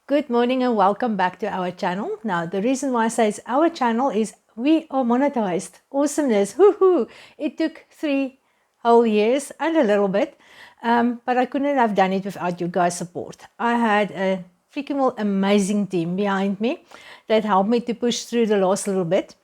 Good morning and welcome back to our channel. Now, the reason why I say it's our channel is we are monetized. Awesomeness. Woohoo! It took 3 whole years and a little bit, but I couldn't have done it without you guys' support. I had a freaking amazing team behind me that helped me to push through the last little bit.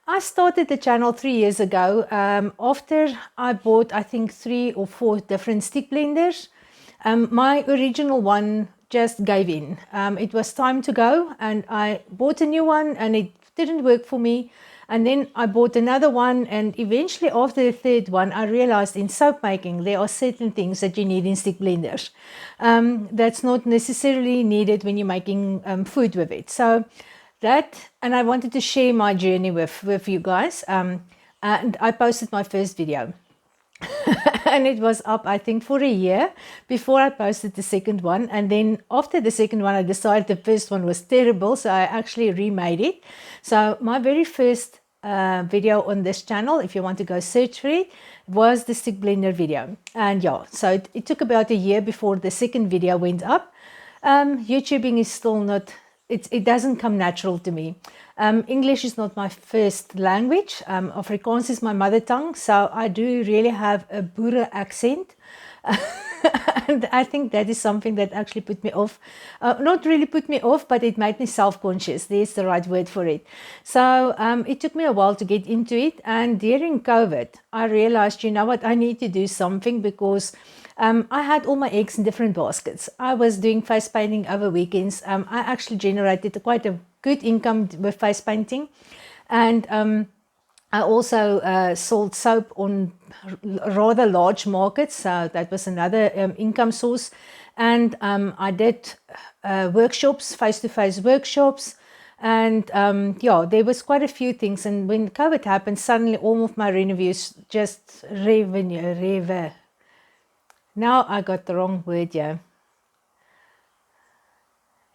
I started the channel 3 years ago after I bought, I think, 3 or 4 different stick blenders. My original one just gave in. It was time to go, and I bought a new one and it didn't work for me. And then I bought another one, and eventually after the third one, I realized in soap making, there are certain things that you need in stick blenders. That's not necessarily needed when you're making food with it. So and I wanted to share my journey with you guys. And I posted my first video. And it was up, I think, for a year before I posted the second one. And then after the second one, I decided the first one was terrible, so I actually remade it. So my very first video on this channel, if you want to go search for it, was the stick blender video. And yeah, so it took about a year before the second video went up. YouTubing is still not, it doesn't come natural to me. English is not my first language. Afrikaans is my mother tongue, so I do really have a Boere accent. And I think that is something that actually put me off. Not really put me off, but it made me self-conscious. There's the right word for it. So it took me a while to get into it. And during COVID, I realized, you know what, I need to do something because I had all my eggs in different baskets. I was doing face painting over weekends. I actually generated quite a good income with face painting. And I also sold soap on rather large markets. So that was another income source. And I did workshops, face-to-face workshops. And yeah, there was quite a few things. And when COVID happened, suddenly all of my revenues just Now I got the wrong word here.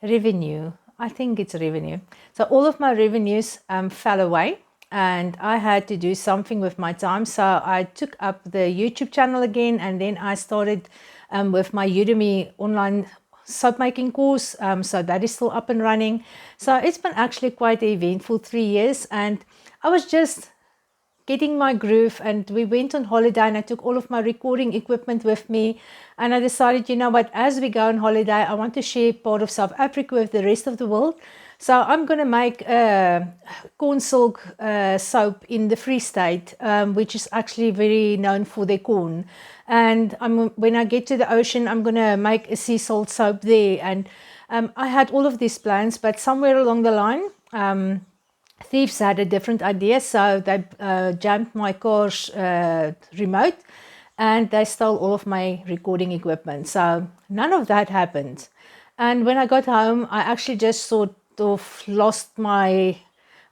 Revenue. I think it's revenue. So all of my revenues fell away, and I had to do something with my time. So I took up the YouTube channel again, and then I started with my Udemy online soap making course. So that is still up and running. So it's been actually quite an eventful 3 years, and I was just getting my groove, and we went on holiday, and I took all of my recording equipment with me, and I decided, you know what, as we go on holiday, I want to share part of South Africa with the rest of the world. So I'm going to make a corn silk soap in the Free State, which is actually very known for their corn. And when I get to the ocean, I'm going to make a sea salt soap there. And I had all of these plans, but somewhere along the line, thieves had a different idea, so they jammed my car's remote, and they stole all of my recording equipment. So none of that happened. And when I got home, I actually just sort of lost my...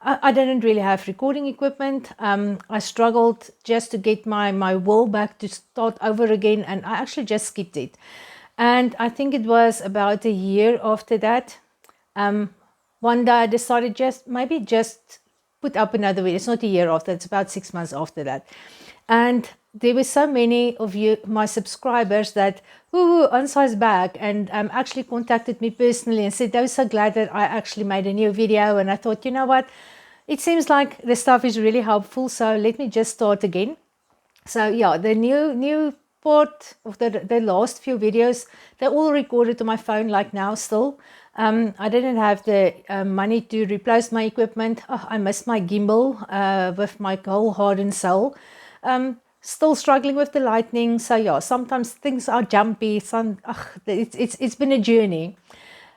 I didn't really have recording equipment. I struggled just to get my will back to start over again, and I actually just skipped it. And I think it was about a year after that, one day I decided just put up another video. It's not a year after, it's about 6 months after that. And there were so many of you, my subscribers, that Ansai's back, and actually contacted me personally and said they were so glad that I actually made a new video. And I thought, you know what, it seems like the stuff is really helpful, so let me just start again. So yeah, the new part of the last few videos, they're all recorded on my phone like now still. I didn't have the money to replace my equipment. Oh, I miss my gimbal with my whole heart and soul. Still struggling with the lightning. So yeah, sometimes things are jumpy. It's been a journey.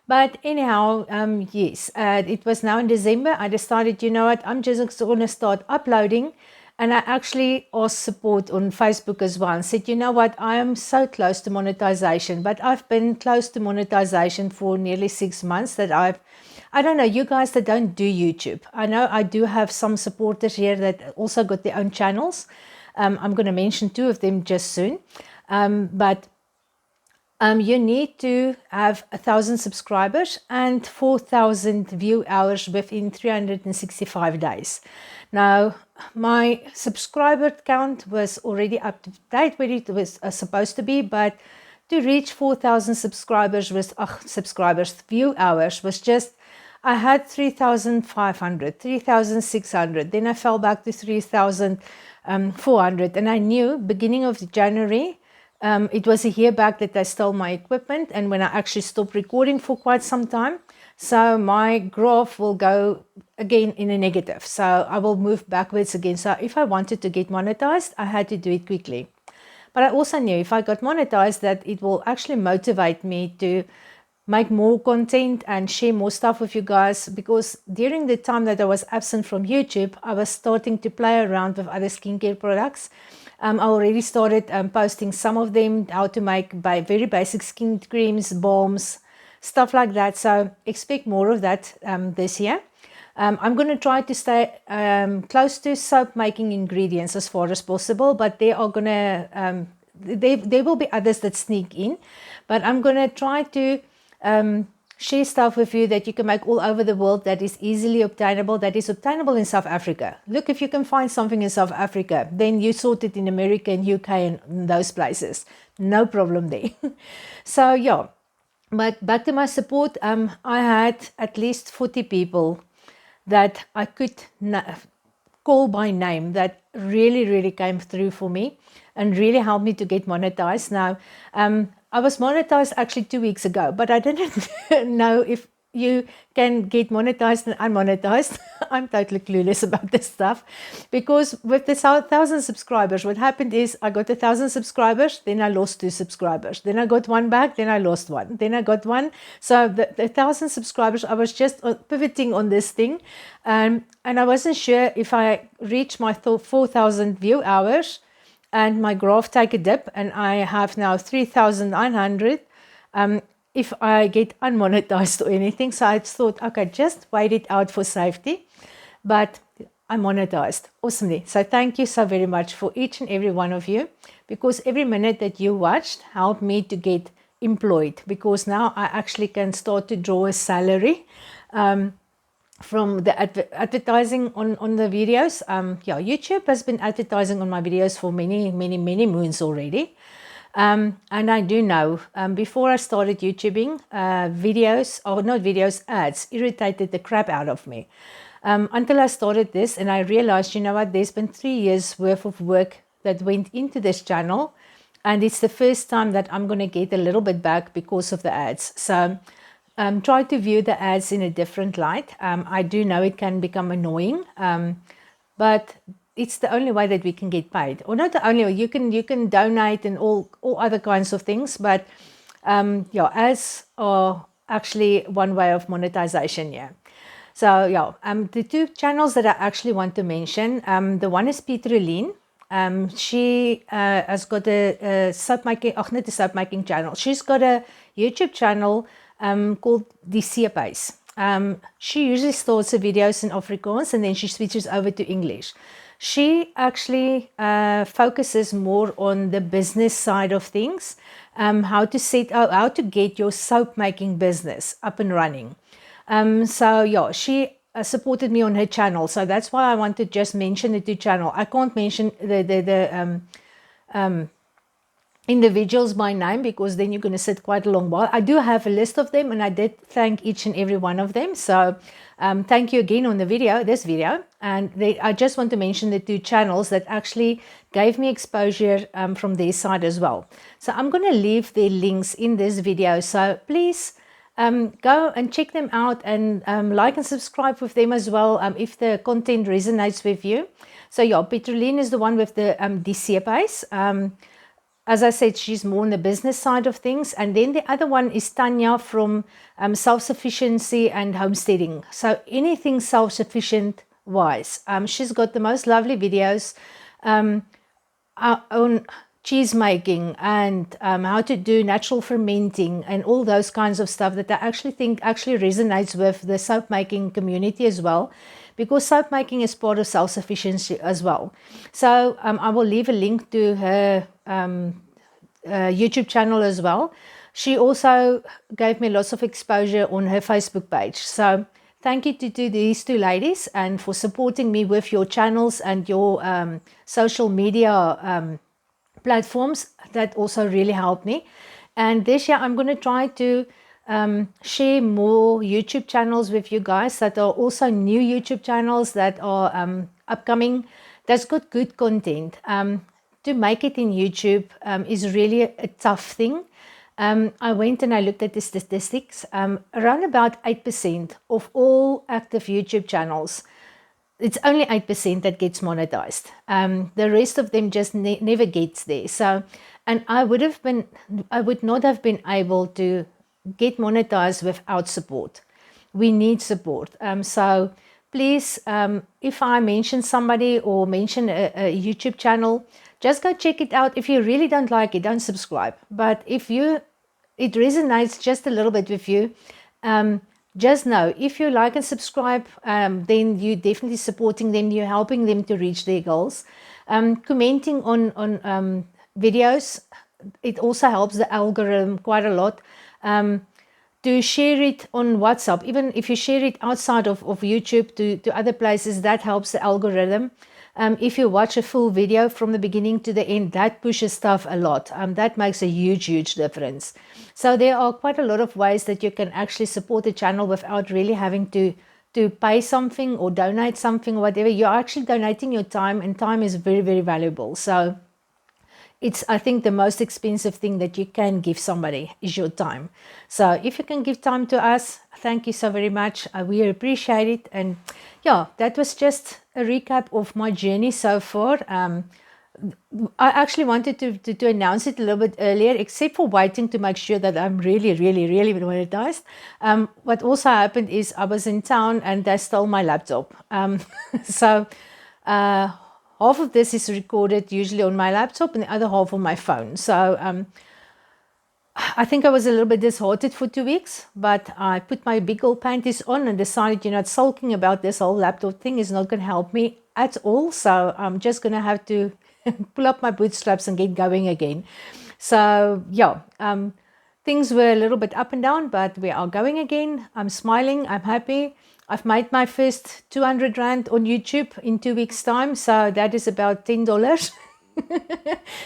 But anyhow, yes, it was now in December. I decided, you know what, I'm just going to start uploading. And I actually asked support on Facebook as well and said, you know what, I am so close to monetization, but I've been close to monetization for nearly 6 months that I don't know, you guys that don't do YouTube. I know I do have some supporters here that also got their own channels. I'm going to mention 2 of them just soon. But you need to have 1,000 subscribers and 4,000 view hours within 365 days. Now, my subscriber count was already up to date where it was supposed to be, but to reach 4,000 subscribers view hours was just, I had 3,500, 3,600. Then I fell back to 3,400. And I knew beginning of January, it was a year back that I stole my equipment, and when I actually stopped recording for quite some time. So my graph will go again in a negative. So I will move backwards again. So if I wanted to get monetized, I had to do it quickly. But I also knew if I got monetized that it will actually motivate me to make more content and share more stuff with you guys, because during the time that I was absent from YouTube, I was starting to play around with other skincare products. I already started posting some of them, how to make very basic skin creams, balms, stuff like that. So expect more of that this year. I'm going to try to stay close to soap making ingredients as far as possible, but there are going to there will be others that sneak in, but I'm going to try to share stuff with you that you can make all over the world, that is easily obtainable, that is obtainable in South Africa. Look, if you can find something in South Africa, then you sort it in America and UK and those places. No problem there. So yeah, but back to my support. I had at least 40 people that I could call by name that really came through for me and really helped me to get monetized. Now, I was monetized actually 2 weeks ago, but I didn't know if you can get monetized and unmonetized. I'm totally clueless about this stuff, because with the 1,000 subscribers, what happened is I got 1,000 subscribers, then I lost 2 subscribers, then I got 1 back, then I lost 1, then I got 1. So the 1,000 subscribers, I was just pivoting on this thing, and I wasn't sure if I reached my 4,000 view hours and my graph take a dip, and I have now 3,900. If I get unmonetized or anything. So I thought, okay, just wait it out for safety. But I'm monetized awesomely. So thank you so very much for each and every one of you, because every minute that you watched helped me to get employed, because now I actually can start to draw a salary from the advertising on the videos. Yeah, YouTube has been advertising on my videos for many moons already. And I do know, before I started YouTubing, ads irritated the crap out of me. Until I started this and I realized, you know what, there's been 3 years worth of work that went into this channel. And it's the first time that I'm going to get a little bit back because of the ads. So try to view the ads in a different light. I do know it can become annoying, but it's the only way that we can get paid, or not the only way. You can donate and all other kinds of things, but yeah, ads are actually one way of monetization. Yeah. So yeah, the 2 channels that I actually want to mention, the one is Petrolene. She has got a soap making, not a soap making channel. She's got a YouTube channel called Die Seepace. She usually starts her videos in Afrikaans and then she switches over to English. She actually focuses more on the business side of things, how to get your soap making business up and running. So yeah, she supported me on her channel, so that's why I want to just mention the 2 channel. I can't mention the individuals by name, because then you're going to sit quite a long while. I do have a list of them, and I did thank each and every one of them. So thank you again on this video. And I just want to mention the 2 channels that actually gave me exposure from their side as well. So I'm going to leave their links in this video. So please go and check them out, and like and subscribe with them as well if the content resonates with you. So yeah, Petrolene is the one with the Die Seepace. As I said, she's more on the business side of things. And then the other one is Tanya from self-sufficiency and homesteading. So anything self-sufficient wise. She's got the most lovely videos on cheese making and how to do natural fermenting and all those kinds of stuff that I actually think actually resonates with the soap making community as well, because soap making is part of self-sufficiency as well. So I will leave a link to her YouTube channel as well. She also gave me lots of exposure on her Facebook page. So thank you to these 2 ladies and for supporting me with your channels and your social media platforms. That also really helped me. And this year I'm going to try to share more YouTube channels with you guys that are also new YouTube channels that are upcoming, that's got good content. To make it in YouTube is really a tough thing. I went and I looked at the statistics. Around about 8% of all active YouTube channels, it's only 8% that gets monetized. The rest of them just never gets there. So, and I would not have been able to get monetized without support. We need support. So please, if I mention somebody or mention a YouTube channel, just go check it out. If you really don't like it, don't subscribe. But if it resonates just a little bit with you, just know, if you like and subscribe, then you're definitely supporting them. You're helping them to reach their goals. Commenting on videos, it also helps the algorithm quite a lot. To share it on WhatsApp, even if you share it outside of YouTube to other places, that helps the algorithm. If you watch a full video from the beginning to the end, that pushes stuff a lot. That makes a huge difference. So there are quite a lot of ways that you can actually support the channel without really having to pay something or donate something or whatever. You're actually donating your time, and time is very valuable. So it's, I think, the most expensive thing that you can give somebody is your time. So if you can give time to us, thank you so very much. We appreciate it. And yeah, that was just a recap of my journey so far. I actually wanted to announce it a little bit earlier, except for waiting to make sure that I'm really monetized. What also happened is I was in town and they stole my laptop. So half of this is recorded usually on my laptop and the other half on my phone. So I think I was a little bit disheartened for 2 weeks, but I put my big old panties on and decided, sulking about this whole laptop thing is not going to help me at all. So I'm just going to have to pull up my bootstraps and get going again. So yeah, things were a little bit up and down, but we are going again. I'm smiling. I'm happy. I've made my first 200 Rand on YouTube in 2 weeks' time. So that is about $10.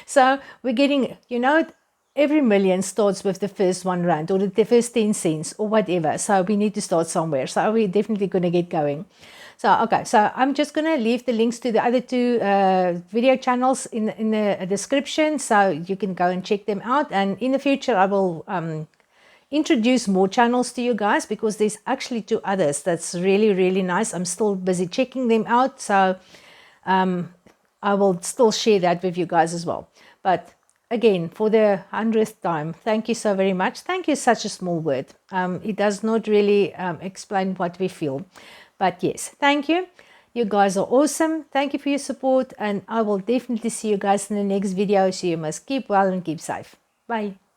So we're getting, every million starts with the first 1 Rand or the first 10 cents or whatever. So we need to start somewhere. So we're definitely going to get going. So, okay, so I'm just going to leave the links to the other two video channels in the description, so you can go and check them out. And in the future, I will introduce more channels to you guys, because there's actually 2 others that's really nice. I'm still busy checking them out, so I will still share that with you guys as well. But again, for the 100th time, thank you so very much. Thank you is such a small word. It does not really explain what we feel. But yes, thank you. You guys are awesome. Thank you for your support. And I will definitely see you guys in the next video. So you must keep well and keep safe. Bye.